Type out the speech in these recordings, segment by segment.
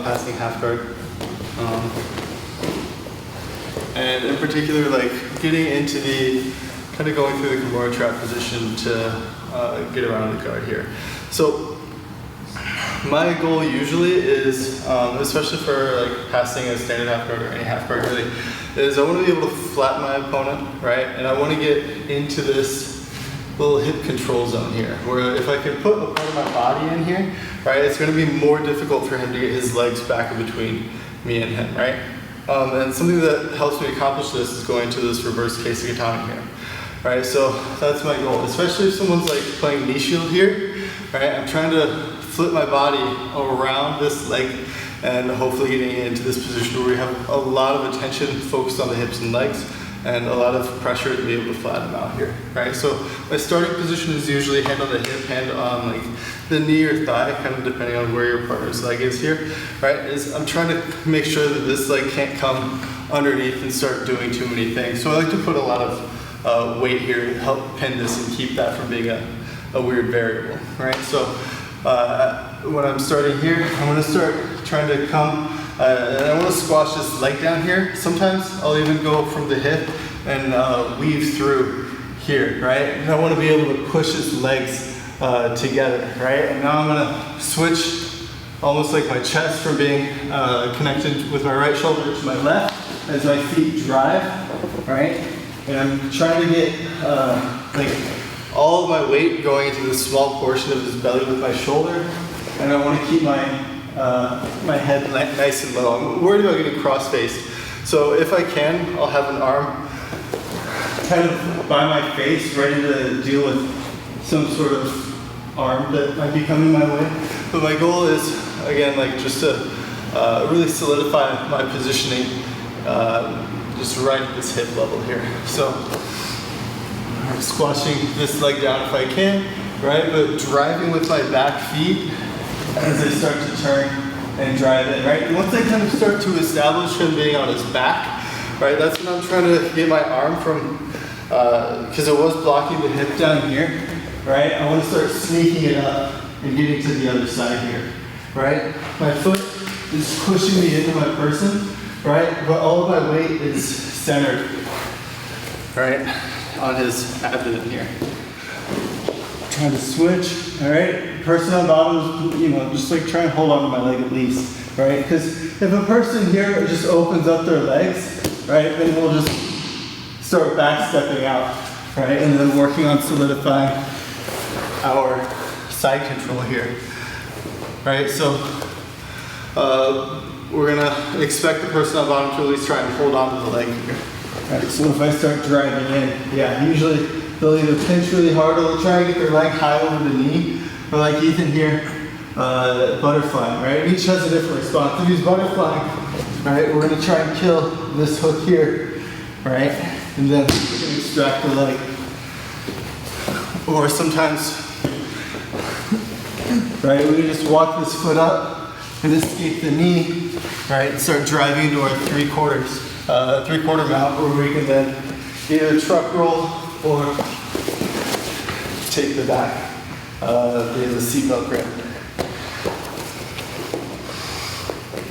Passing half guard. And in particular, like getting into the, kind of going through the Kimura Trap position to get around the guard here. So my goal usually is, especially for like passing a standard half guard or any half guard really, is I want to be able to flatten my opponent, right? And I want to get into this little hip control zone here, where if I can put a part of my body in here, right, it's going to be more difficult for him to get his legs back in between me and him, right? And something that helps me accomplish this is going to this reverse Kesa Gatame here, right? So that's my goal, especially if someone's like playing knee shield here, right? I'm trying to flip my body around this leg and hopefully getting into this position where we have a lot of attention focused on the hips and legs and a lot of pressure to be able to flatten them out here, right? So my starting position is usually hand on the hip, hand on like the knee or thigh, kind of depending on where your partner's leg is here, right? I'm trying to make sure that this leg can't come underneath and start doing too many things. So I like to put a lot of weight here to help pin this and keep that from being a weird variable, right? So when I'm starting here, I'm gonna start trying to come, and I want to squash this leg down here. Sometimes I'll even go from the hip and weave through here, right? And I want to be able to push his legs together, right? And now I'm going to switch almost like my chest from being connected with my right shoulder to my left as my feet drive, right? And I'm trying to get like all of my weight going into this small portion of his belly with my shoulder, and I want to keep my head nice and low. I'm worried about getting cross-faced. So if I can, I'll have an arm kind of by my face, ready to deal with some sort of arm that might be coming my way. But my goal is, again, like just to really solidify my positioning, just right at this hip level here. So I'm squashing this leg down if I can, right? But driving with my back feet as I start to turn and drive in, right? And once I kind of start to establish him being on his back, right, that's when I'm trying to get my arm from, because it was blocking the hip down here, right? I want to start sneaking it up and getting to the other side here, right? My foot is pushing me into my person, right? But all of my weight is centered, right, on his abdomen here. Trying to switch, all right? Person on bottom is, you know, just like try and hold on to my leg at least, right? Because if a person here just opens up their legs, right, then we'll just start back stepping out, right? And then working on solidifying our side control here, right? So we're gonna expect the person on bottom to at least try and hold on to the leg here. Right, so if I start driving in, yeah, usually they'll either pinch really hard or they'll try and get their leg high over the knee, or like Ethan here, butterflying, right? Each has a different response. If he's butterflying, right, we're gonna try and kill this hook here, right? And then we can extract the leg. Or sometimes, right, we can just walk this foot up and escape the knee, right? Start driving into our three-quarter mount, where we can then either truck roll or take the back. The seatbelt grip.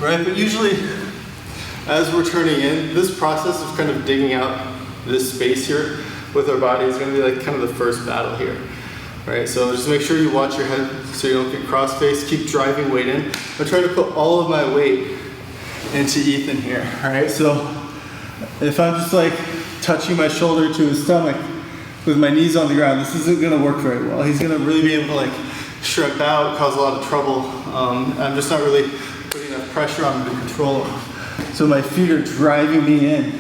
Right, but usually as we're turning in, this process of kind of digging out this space here with our body is going to be like kind of the first battle here. Right, so just make sure you watch your head so you don't get cross-faced. Keep driving weight in. I'm trying to put all of my weight into Ethan here. Right, so if I'm just like touching my shoulder to his stomach with my knees on the ground, this isn't going to work very well. He's going to really be able to like shrimp out, cause a lot of trouble. I'm just not really putting enough pressure on him to control him. So my feet are driving me in,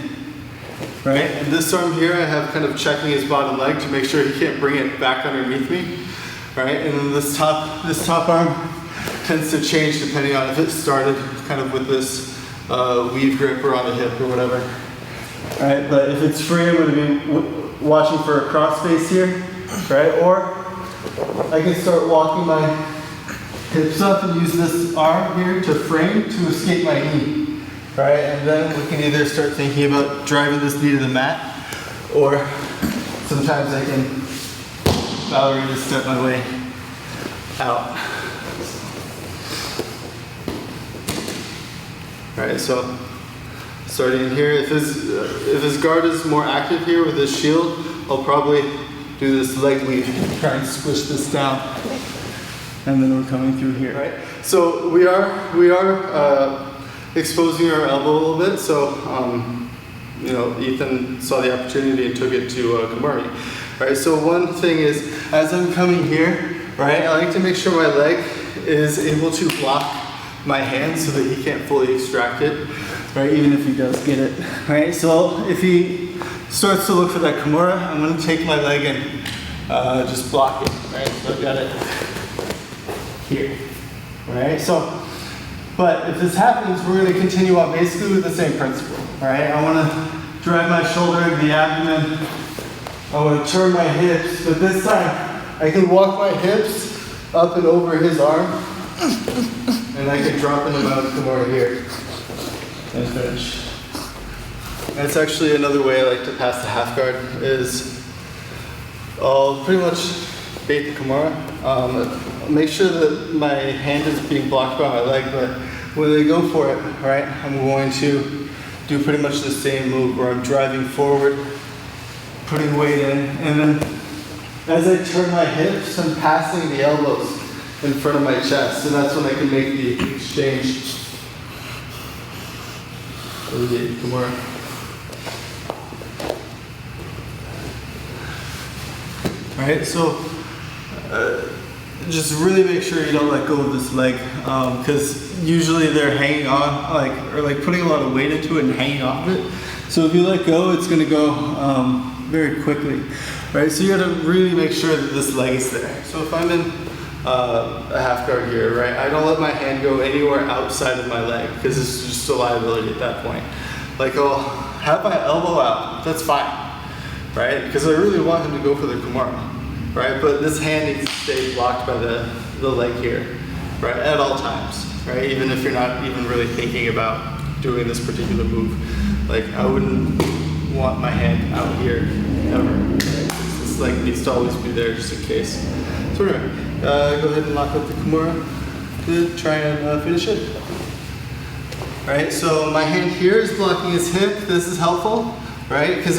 right? And this arm here, I have kind of checking his bottom leg to make sure he can't bring it back underneath me, right? And then this top arm tends to change depending on if it started kind of with this weave grip or on the hip or whatever. All right, but if it's free, I'm going to be watching for a cross face here, right? Or I can start walking my hips up and use this arm here to frame to escape my knee, right? And then we can either start thinking about driving this knee to the mat, or sometimes I can ballerina step my way out. Alright, so starting in here, if his guard is more active here with his shield, I'll probably do this leg lead, try and squish this down, and then we're coming through here. Right. So we are exposing our elbow a little bit. So you know, Ethan saw the opportunity and took it to Kimura. Right. So one thing is, as I'm coming here, right, I like to make sure my leg is able to block my hand so that he can't fully extract it. Right, even if he does get it. Right, so if he starts to look for that Kimura, I'm going to take my leg and just block it. Right, so I've got it here. Right, so, but if this happens, we're going to continue on basically with the same principle. Right, I want to drive my shoulder into the abdomen. I want to turn my hips, but this time I can walk my hips up and over his arm, and I can drop into my Kimura here. And finish. That's actually another way I like to pass the half guard is I'll pretty much bait the Kimura. Make sure that my hand is being blocked by my leg, but when they go for it, right, I'm going to do pretty much the same move where I'm driving forward, putting weight in, and then as I turn my hips, I'm passing the elbows in front of my chest, and that's when I can make the exchange. Kimura. Alright, so just really make sure you don't let go of this leg, because usually they're hanging on, or putting a lot of weight into it and hanging off of it. So if you let go, it's going to go very quickly. Right, so you got to really make sure that this leg is there. So if I'm in a half guard here, right, I don't let my hand go anywhere outside of my leg because it's just a liability at that point. Like, I'll have my elbow out, that's fine, right, because I really want him to go for the Kimura, right, but this hand needs to stay blocked by the leg here, right, at all times, right, even if you're not even really thinking about doing this particular move. Like, I wouldn't want my hand out here ever, right? This leg needs to always be there just in case. So anyway, go ahead and lock up the Kimura. Good, try and finish it. Alright, so my hand here is blocking his hip. This is helpful, right? Because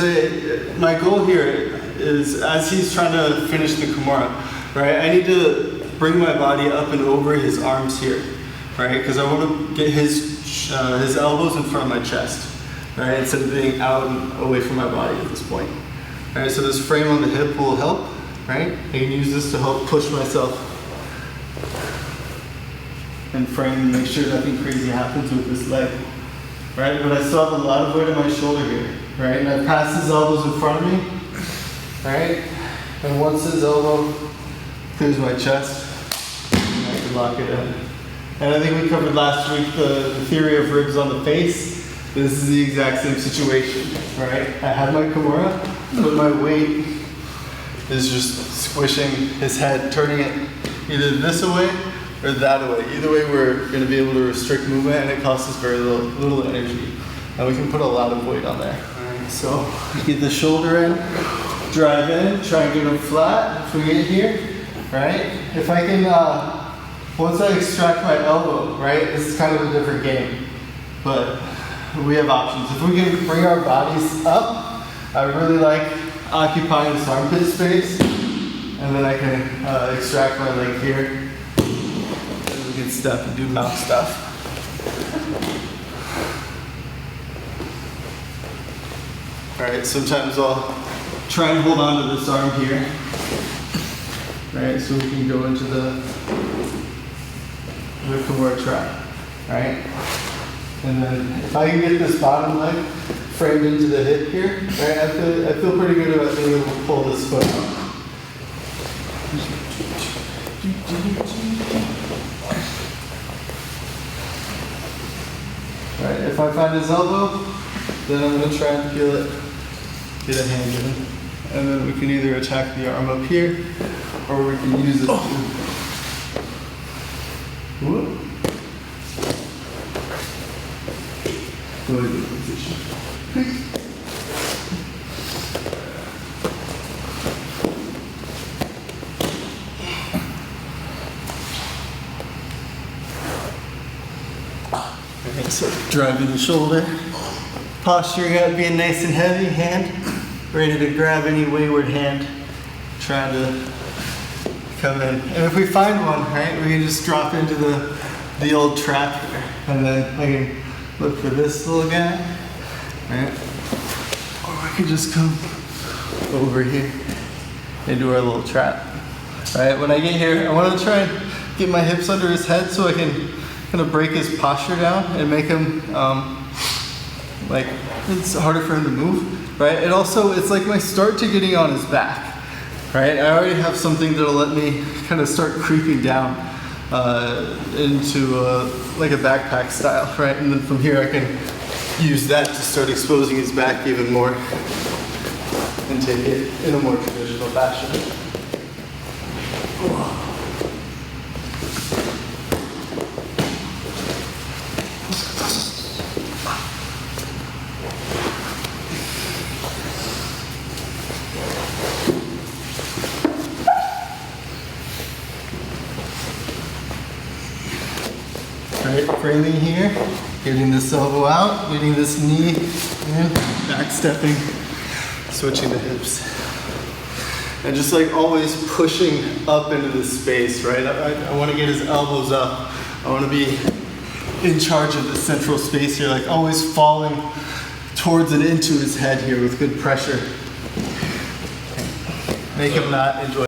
my goal here is, as he's trying to finish the Kimura, right, I need to bring my body up and over his arms here, right? Because I want to get his elbows in front of my chest, right? Instead of being out and away from my body at this point. Alright, so this frame on the hip will help, right? I can use this to help push myself and frame and make sure nothing crazy happens with this leg, right? But I still have a lot of weight on my shoulder here, right? And I pass his elbows in front of me, right? And once his elbow clears my chest, I can lock it in. And I think we covered last week the theory of ribs on the face. This is the exact same situation, right? I have my Kimura, but my weight is just squishing his head, turning it either this away or that away. Either way, we're going to be able to restrict movement, and it costs us very little energy. And we can put a lot of weight on there. All right, so get the shoulder in, drive in, try and get him flat if we get here, right? If I can, once I extract my elbow, right, this is kind of a different game, but we have options. If we can bring our bodies up, I really like occupying this armpit space, and then I can extract my leg here. We can step and do mount stuff. Alright, sometimes I'll try and hold on to this arm here. Right, so we can go into the Kimura Trap. Right? And then if I can get this bottom leg framed into the hip here, right, I feel pretty good about being able to pull this foot out. Right, if I find his elbow, then I'm going to try and feel it, get a hand in. And then we can either attack the arm up here, or we can use it to... Whoop. Go ahead and position. So driving the shoulder, posturing up, being nice and heavy, hand ready to grab any wayward hand trying to come in. And if we find one, right, we can just drop into the old trap here. And then I can look for this little guy, right? Or I could just come over here into our little trap. Right, when I get here, I want to try and get my hips under his head so I can kind of break his posture down and make him, like, it's harder for him to move, right? And also, it's like my start to getting on his back, right? I already have something that'll let me kind of start creeping down into like a backpack style, right? And then from here I can use that to start exposing his back even more and take it in a more traditional fashion. Right, framing here, getting this elbow out, getting this knee in, back stepping, switching the hips. And just like always pushing up into the space, right? I want to get his elbows up. I want to be in charge of the central space here, like always falling towards and into his head here with good pressure. Make him not enjoy